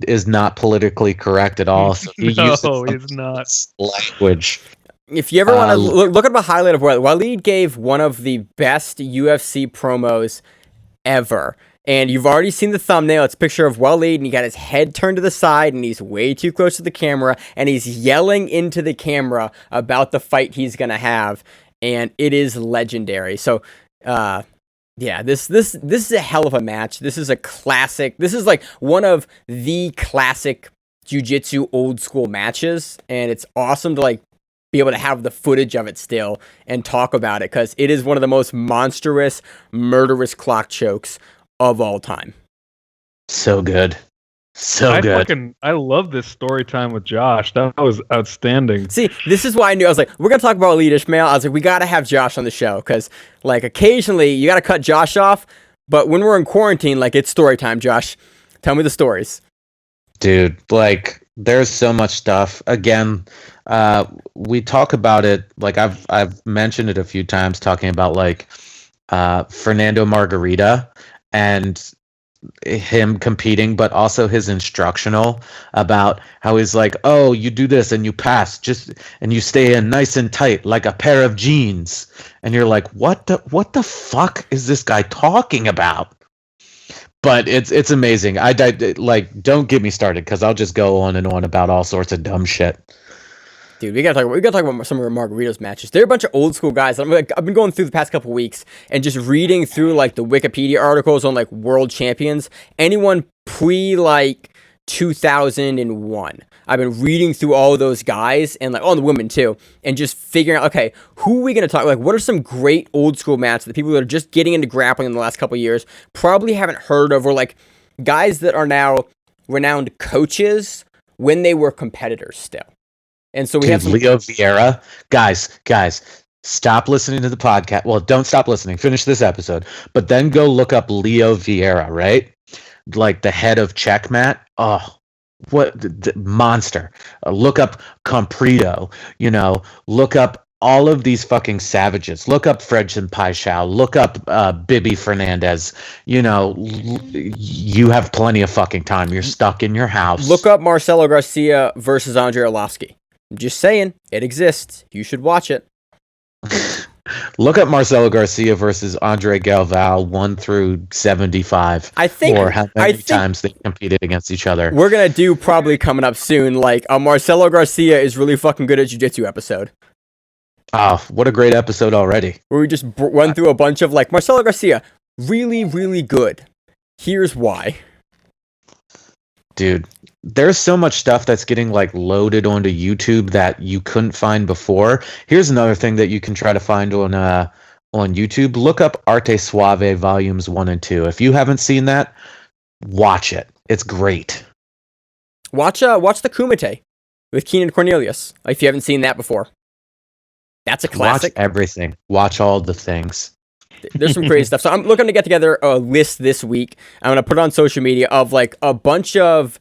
is not politically correct at all. So he No, uses he's not. language. If you ever want to look at a highlight of Wallid gave one of the best UFC promos ever. And you've already seen the thumbnail. It's a picture of Wallid, and he got his head turned to the side, and he's way too close to the camera, and he's yelling into the camera about the fight he's gonna have, and it is legendary. So, yeah, this is a hell of a match. This is a classic. This is like one of the classic jiu-jitsu old school matches, and it's awesome to like be able to have the footage of it still and talk about it because it is one of the most monstrous, murderous clock chokes of all time. So good. I love this story time with Josh. That was outstanding. See, this is why I knew. I was like, we're going to talk about Ishmael. I was like, we got to have Josh on the show because, like, occasionally you got to cut Josh off. But when we're in quarantine, like, it's story time, Josh. Tell me the stories. Dude, like, there's so much stuff. Again, we talk about it. Like, I've mentioned it a few times, talking about, like, Fernando Margarita and him competing, but also his instructional about how he's like, oh, you do this and you pass and you stay in nice and tight like a pair of jeans, and you're like, what the fuck is this guy talking about? But it's amazing. Like, don't get me started because I'll just go on and on about all sorts of dumb shit. Dude, we gotta talk about some of Margarito's matches. They're a bunch of old school guys. I've been going through the past couple weeks and just reading through like the Wikipedia articles on like world champions. Anyone pre like 2001. I've been reading through all of those guys and like all the women too, and just figuring out, okay, who are we gonna talk? Like, what are some great old school matches that people that are just getting into grappling in the last couple of years probably haven't heard of, or like guys that are now renowned coaches when they were competitors still. And so we have Leo Vieira. Guys, stop listening to the podcast. Well, don't stop listening. Finish this episode. But then go look up Leo Vieira, right? Like the head of Checkmat. Oh, what the monster. Look up Comprido. You know, look up all of these fucking savages. Look up Fredson Paixão. Look up Bibi Fernandez. You know, you have plenty of fucking time. You're stuck in your house. Look up Marcelo Garcia versus Andrei Arlovski. I'm just saying, it exists. You should watch it. Look up Marcelo Garcia versus Andre Galvao 1 through 75. I think, or how many times they competed against each other. We're gonna do probably coming up soon, like a Marcelo Garcia is really fucking good at jiu-jitsu episode. Oh, what a great episode already. Where we just run through a bunch of like Marcelo Garcia, really, really good. Here's why. Dude, there's so much stuff that's getting like loaded onto YouTube that you couldn't find before. Here's another thing that you can try to find on YouTube. Look up Arte Suave Volumes 1 and 2. If you haven't seen that, watch it. It's great. Watch the Kumite with Keenan Cornelius, if you haven't seen that before. That's a classic. Watch everything. Watch all the things. There's some crazy stuff. So I'm looking to get together a list this week. I'm going to put it on social media of like a bunch of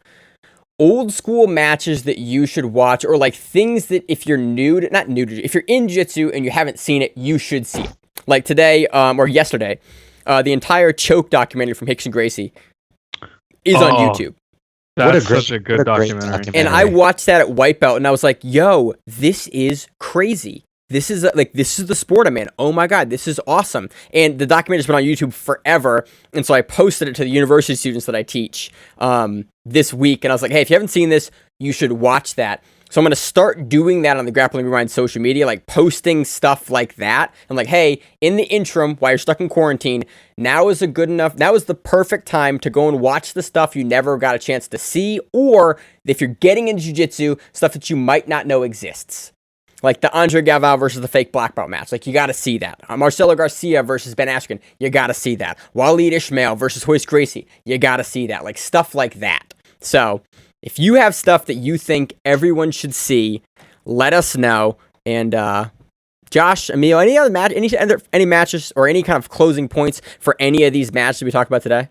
old school matches that you should watch, or like things that if you're not new to, if you're in jiu-jitsu and you haven't seen it, you should see it. Like today, or yesterday, the entire choke documentary from Rickson Gracie is on YouTube. That's such a good documentary. And I watched that at White Belt, and I was like, yo, this is crazy. This is the sport I'm in. Oh my God, this is awesome. And the documentary's been on YouTube forever. And so I posted it to the university students that I teach this week. And I was like, hey, if you haven't seen this, you should watch that. So I'm going to start doing that on the Grappling Rewind social media, like posting stuff like that. And like, hey, in the interim, while you're stuck in quarantine, now is the perfect time to go and watch the stuff you never got a chance to see. Or if you're getting into jiu-jitsu, stuff that you might not know exists. Like the Andre Galvao versus the fake black belt match. Like, you got to see that. Marcelo Garcia versus Ben Askren. You got to see that. Wallid Ismail versus Rolles Gracie. You got to see that. Like, stuff like that. So, if you have stuff that you think everyone should see, let us know. And, Josh, Emil, any matches or any kind of closing points for any of these matches that we talked about today?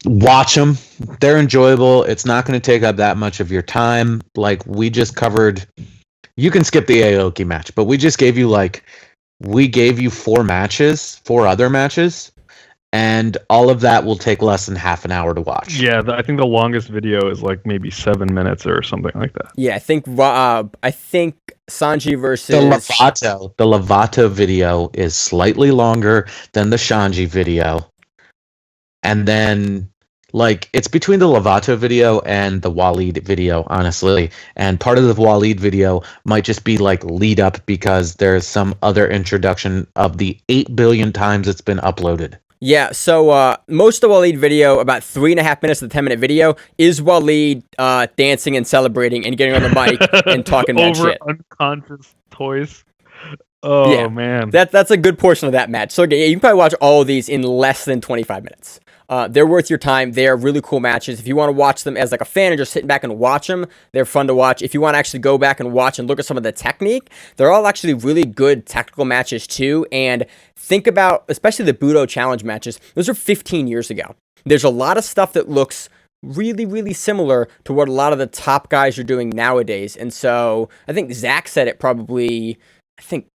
Watch them. They're enjoyable. It's not going to take up that much of your time. Like, we just covered, you can skip the Aoki match, but we just gave you four other matches, and all of that will take less than half an hour to watch. Yeah, I think the longest video is like maybe 7 minutes or something like that. Yeah, I think Sanji versus the Lovato video is slightly longer than the Shanji video. And then, like, it's between the Lovato video and the Wallid video, honestly. And part of the Wallid video might just be, like, lead up because there's some other introduction of the 8 billion times it's been uploaded. Yeah, so most of the Wallid video, about 3.5 minutes of the 10-minute video, is Wallid dancing and celebrating and getting on the mic and talking that shit. Over unconscious toys. Oh, yeah, man. That's a good portion of that match. So, yeah, you can probably watch all of these in less than 25 minutes. They're worth your time. They are really cool matches. If you want to watch them as like a fan and just sitting back and watch them, they're fun to watch. If you want to actually go back and watch and look at some of the technique, they're all actually really good technical matches too. And think about, especially the Budo challenge matches, those are 15 years ago. There's a lot of stuff that looks really, really similar to what a lot of the top guys are doing nowadays. And so I think Zach said it probably,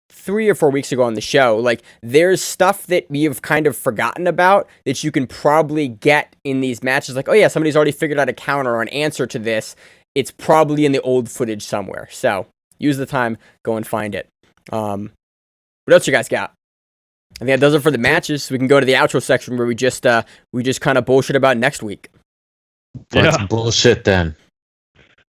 3 or 4 weeks ago on the show, like, there's stuff that we have kind of forgotten about that you can probably get in these matches. Like, oh yeah, somebody's already figured out a counter or an answer to this. It's probably in the old footage somewhere. So use the time, go and find it. What else you guys got? I think that does it for the matches. We can go to the outro section where we just kind of bullshit about next week. Let's bullshit then.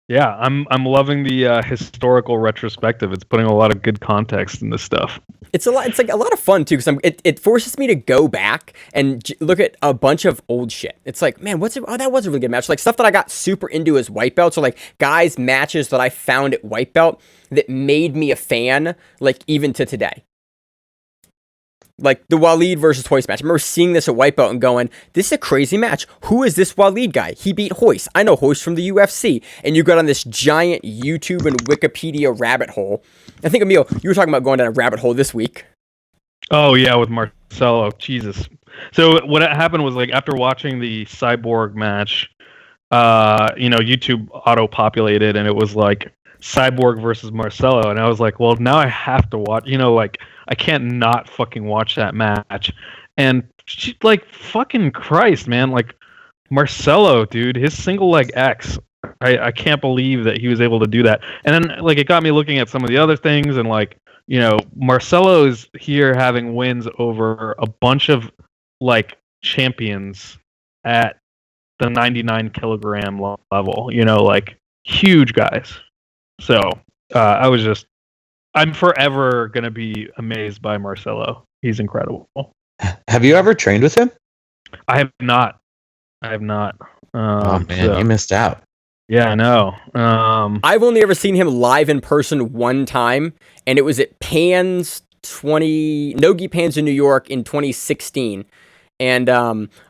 Yeah, I'm loving the historical retrospective. It's putting a lot of good context in this stuff. It's like a lot of fun too, because it forces me to go back and look at a bunch of old shit. It's like, man, that was a really good match. Like stuff that I got super into as white belt. So like guys matches that I found at white belt that made me a fan, like even to today. Like the Wallid versus Royce match. I remember seeing this at white belt and going, this is a crazy match. Who is this Wallid guy? He beat Royce. I know Royce from the UFC. And you got on this giant YouTube and Wikipedia rabbit hole. I think, Emil, you were talking about going down a rabbit hole this week. Oh, yeah, with Marcelo. Jesus. So what happened was, like, after watching the Cyborg match, YouTube auto-populated, and it was, like, Cyborg versus Marcelo. And I was like, well, now I have to watch, I can't not fucking watch that match. And she, like, fucking Christ, man. Like, Marcelo, dude, his single leg X. I can't believe that he was able to do that. And then, like, it got me looking at some of the other things. And, like, Marcelo is here having wins over a bunch of, like, champions at the 99 kilogram level, like, huge guys. So, I'm forever going to be amazed by Marcelo. He's incredible. Have you ever trained with him? I have not. Oh, man, you missed out. Yeah, I know. I've only ever seen him live in person one time, and it was at Nogi Pans in New York in 2016. And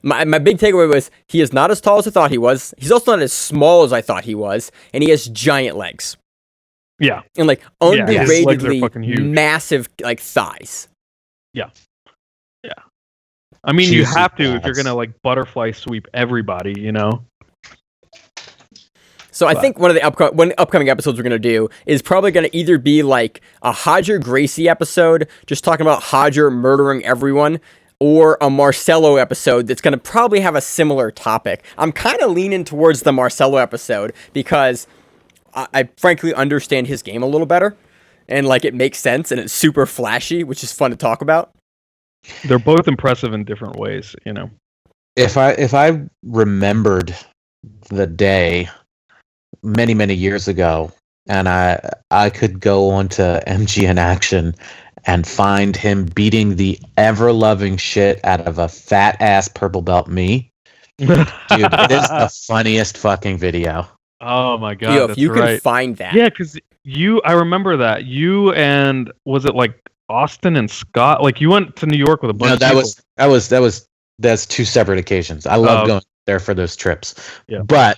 my big takeaway was he is not as tall as I thought he was. He's also not as small as I thought he was, and he has giant legs. Yeah. And like underratedly massive like thighs. Yeah. Yeah. I mean, you Jesus have to if you're balls. gonna like butterfly sweep everybody, you know. So I think one of the upcoming episodes we're going to do is probably going to either be like a Xande Gracie episode, just talking about Xande murdering everyone, or a Marcelo episode that's going to probably have a similar topic. I'm kind of leaning towards the Marcelo episode because I frankly understand his game a little better, and like it makes sense and it's super flashy, which is fun to talk about. They're both impressive in different ways, you know. If I remembered the day many years ago, and I could go onto MGN Action and find him beating the ever loving shit out of a fat ass purple belt me, dude, it is the funniest fucking video. Oh my god, Yo, if that's you right. can find that, Yeah, because I remember that you and was it like Austin and Scott? Like you went to New York with a bunch No, of people. that's two separate occasions. I love going there for those trips. Yeah. But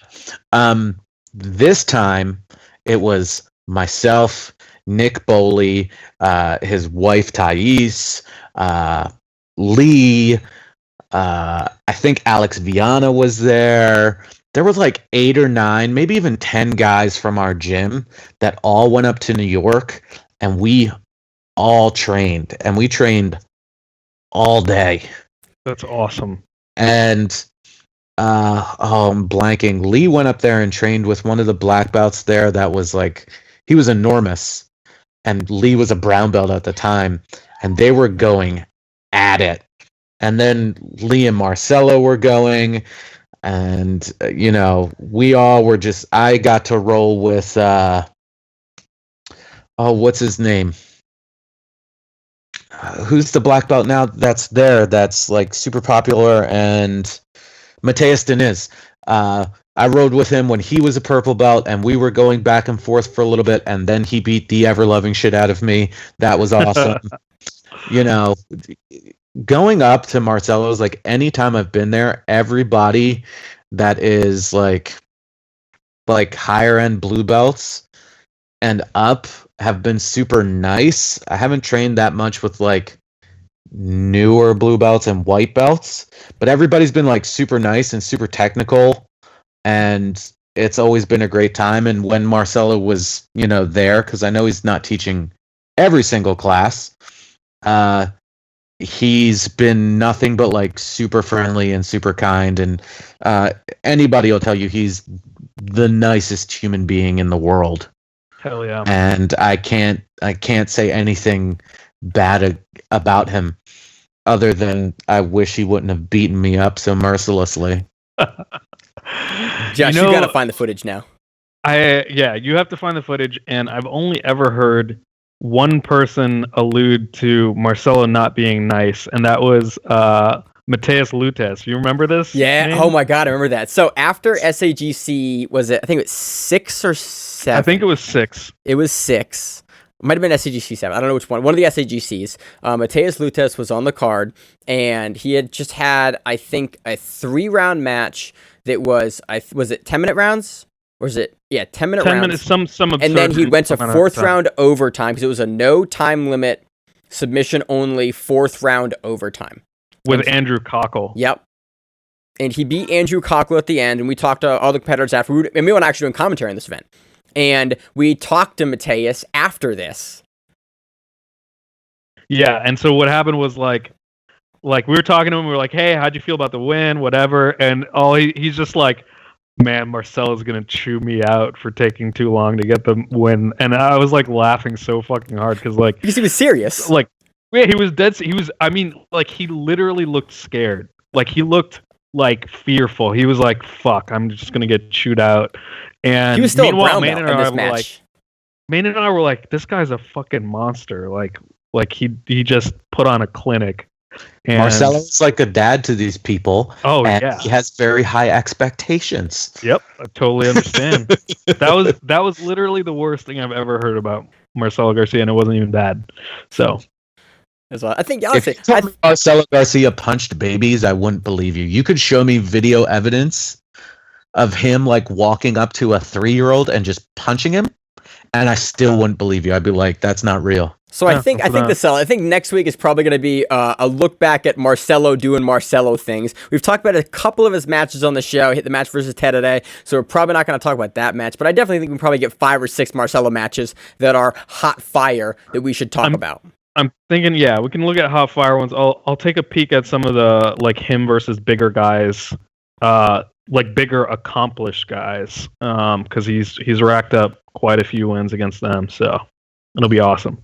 this time it was myself, Nick Boley, his wife Thais, Lee, I think Alex Viana was there. There was like 8 or 9, maybe even 10 guys from our gym that all went up to New York, and we all trained, and we trained all day. That's awesome. And I'm blanking. Lee went up there and trained with one of the black belts there that was like, he was enormous, and Lee was a brown belt at the time, and they were going at it. And then Lee and Marcelo were going, and you know, we all were just, I got to roll with what's his name? Who's the black belt now that's there that's like super popular, and Mateus Diniz. I rode with him when he was a purple belt, and we were going back and forth for a little bit, and then he beat the ever-loving shit out of me. That was awesome. You know, going up to Marcelo's, like, anytime I've been there, everybody that is like higher-end blue belts and up have been super nice. I haven't trained that much with like newer blue belts and white belts, but everybody's been like super nice and super technical, and it's always been a great time. And when Marcelo was, you know, there, because I know he's not teaching every single class, he's been nothing but like super friendly and super kind, and anybody will tell you he's the nicest human being in the world. Hell yeah. And I can't say anything bad about him other than I wish he wouldn't have beaten me up so mercilessly. Josh, you gotta find the footage now. You have to find the footage, and I've only ever heard one person allude to Marcelo not being nice, and that was Mateus Lutes. You remember this? Yeah. name? Oh my god, I remember that. So after SAGC, was it? I think it was 6 or 7. I think it was 6. It was 6. It might have been SAGC 7. I don't know which one. One of the SAGCs. Mateus Lutes was on the card, and he had just had, I think, a 3-round match that was it 10-minute rounds? Or is it 10-minute 10 rounds? minutes, some absurd and then he went to amount of 4th time. round overtime because it was a no time limit, submission only 4th round overtime. with Andrew Cockle. Yep. And he beat Andrew Cockle at the end, and we talked to all the competitors after. Emil and I actually doing commentary on this event. And we talked to Mateus after this. Yeah, and so what happened was like we were talking to him, we were like, hey, how'd you feel about the win, whatever, and he's just like, man, Marcelo's gonna chew me out for taking too long to get the win. And I was like laughing so fucking hard because he was serious. Like, yeah, he was dead. I mean, like, he literally looked scared. Like, he looked like fearful. He was like, fuck, I'm just gonna get chewed out. And he was still a meanwhile, brown belt in this match. Maine and I were like, this guy's a fucking monster. Like he just put on a clinic. And Marcelo's like a dad to these people. Oh, and yeah. he has very high expectations. Yep, I totally understand. that was literally the worst thing I've ever heard about Marcelo Garcia, and it wasn't even bad. So, I think if honestly, you told me Marcelo Garcia punched babies, I wouldn't believe you. You could show me video evidence of him like walking up to a 3-year-old and just punching him, and I still wouldn't believe you. I'd be like, that's not real. So Yeah, I think that's the sell. I think next week is probably going to be a look back at Marcelo doing Marcelo things. We've talked about a couple of his matches on the show. Hit the match versus Ted today, so we're probably not going to talk about that match. But I definitely think we can probably get 5 or 6 Marcelo matches that are hot fire that we should talk about. I'm thinking, yeah, we can look at hot fire ones. I'll take a peek at some of the like him versus bigger guys, like bigger accomplished guys, because he's racked up quite a few wins against them. So it'll be awesome.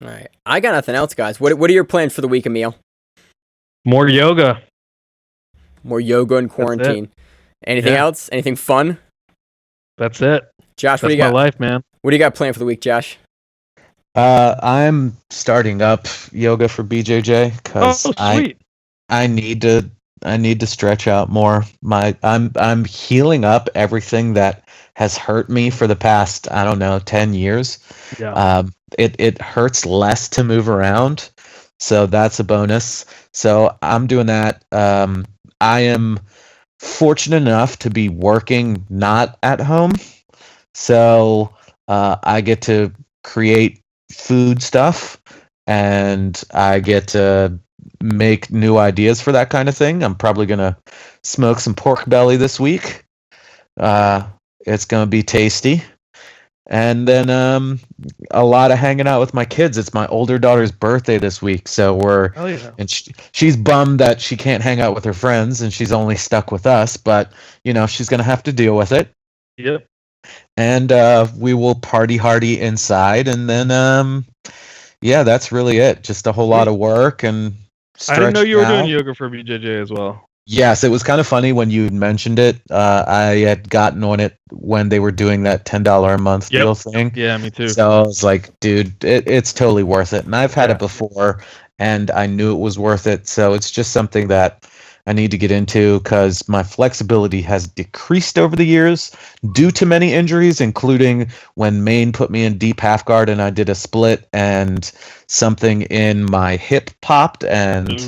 All right, I got nothing else, guys. What are your plans for the week, Emil? More yoga. More yoga in quarantine. Anything else? Anything fun? That's it. Josh, what do That's you got? my life, man. What do you got planned for the week, Josh? I'm starting up yoga for BJJ because sweet. I need to stretch out more. I'm healing up everything that has hurt me for the past, I don't know, 10 years. Yeah. It hurts less to move around, so that's a bonus. So I'm doing that. I am fortunate enough to be working not at home, so I get to create food stuff and I get to make new ideas for that kind of thing. I'm probably gonna smoke some pork belly this week. It's gonna be tasty. And then a lot of hanging out with my kids. It's my older daughter's birthday this week, so and she's bummed that she can't hang out with her friends and she's only stuck with us, but she's gonna have to deal with it. Yep. And we will party hardy inside, and then that's really it. Just a whole lot of work and I didn't know you were doing out. yoga for BJJ as well. Yes, it was kind of funny when you mentioned it. I had gotten on it when they were doing that $10 a month deal thing. Yeah, me too. So I was like, dude, it's totally worth it. And I've had it before, and I knew it was worth it. So it's just something that I need to get into because my flexibility has decreased over the years due to many injuries, including when Maine put me in deep half guard and I did a split and something in my hip popped and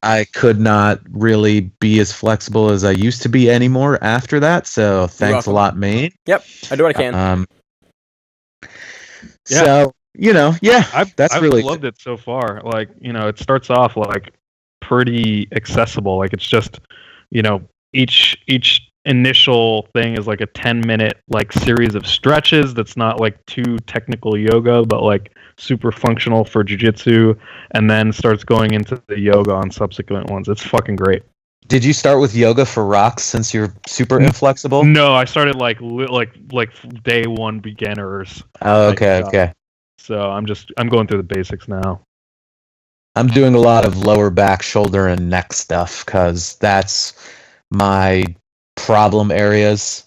I could not really be as flexible as I used to be anymore after that. So thanks a lot, Maine. Yep, I do what I can. So, that's I've really loved it so far. Like, it starts off like pretty accessible. Like it's just, each initial thing is like a 10-minute like series of stretches that's not like too technical yoga, but like super functional for jiu-jitsu, and then starts going into the yoga on subsequent ones. It's fucking great. Did you start with yoga for rocks since you're super inflexible? No, I started like day one beginners. Oh, okay. So I'm going through the basics now. I'm doing a lot of lower back, shoulder, and neck stuff because that's my problem areas,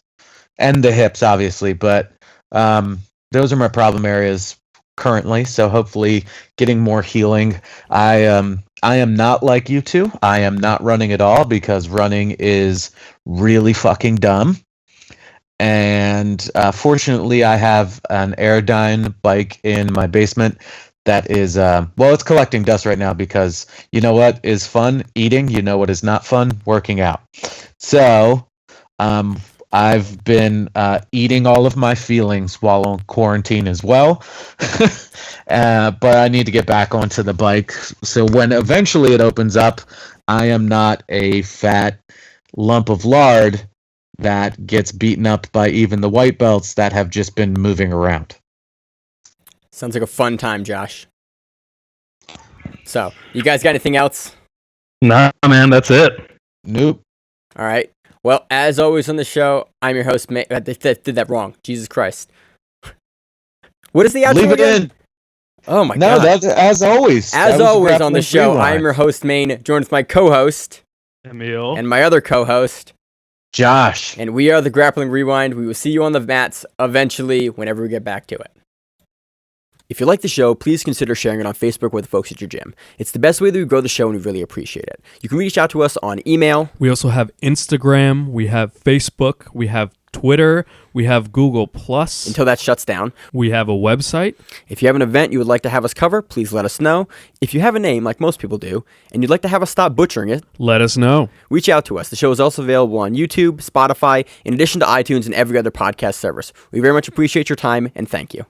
and the hips, obviously. But those are my problem areas currently. So hopefully, getting more healing. I am not like you two. I am not running at all because running is really fucking dumb. And fortunately, I have an Airdyne bike in my basement. That is, it's collecting dust right now because you know what is fun? Eating. You know what is not fun? Working out. So, I've been eating all of my feelings while on quarantine as well. But I need to get back onto the bike. So when eventually it opens up, I am not a fat lump of lard that gets beaten up by even the white belts that have just been moving around. Sounds like a fun time, Josh. So, you guys got anything else? Nah, man, that's it. Nope. All right. Well, as always on the show, I'm your host. I did that wrong. Jesus Christ. What is the outro Leave it again? in. Oh my No, god. that's as always. As always on the show, I am your host, Maine, joined with my co-host, Emil. and my other co-host, Josh. and we are the Grappling Rewind. We will see you on the mats eventually whenever we get back to it. If you like the show, please consider sharing it on Facebook with the folks at your gym. It's the best way that we grow the show, and we really appreciate it. You can reach out to us on email. We also have Instagram, we have Facebook, we have Twitter, we have Google+. Until that shuts down. We have a website. If you have an event you would like to have us cover, please let us know. If you have a name, like most people do, and you'd like to have us stop butchering it, Let us know. reach out to us. The show is also available on YouTube, Spotify, in addition to iTunes and every other podcast service. We very much appreciate your time, and thank you.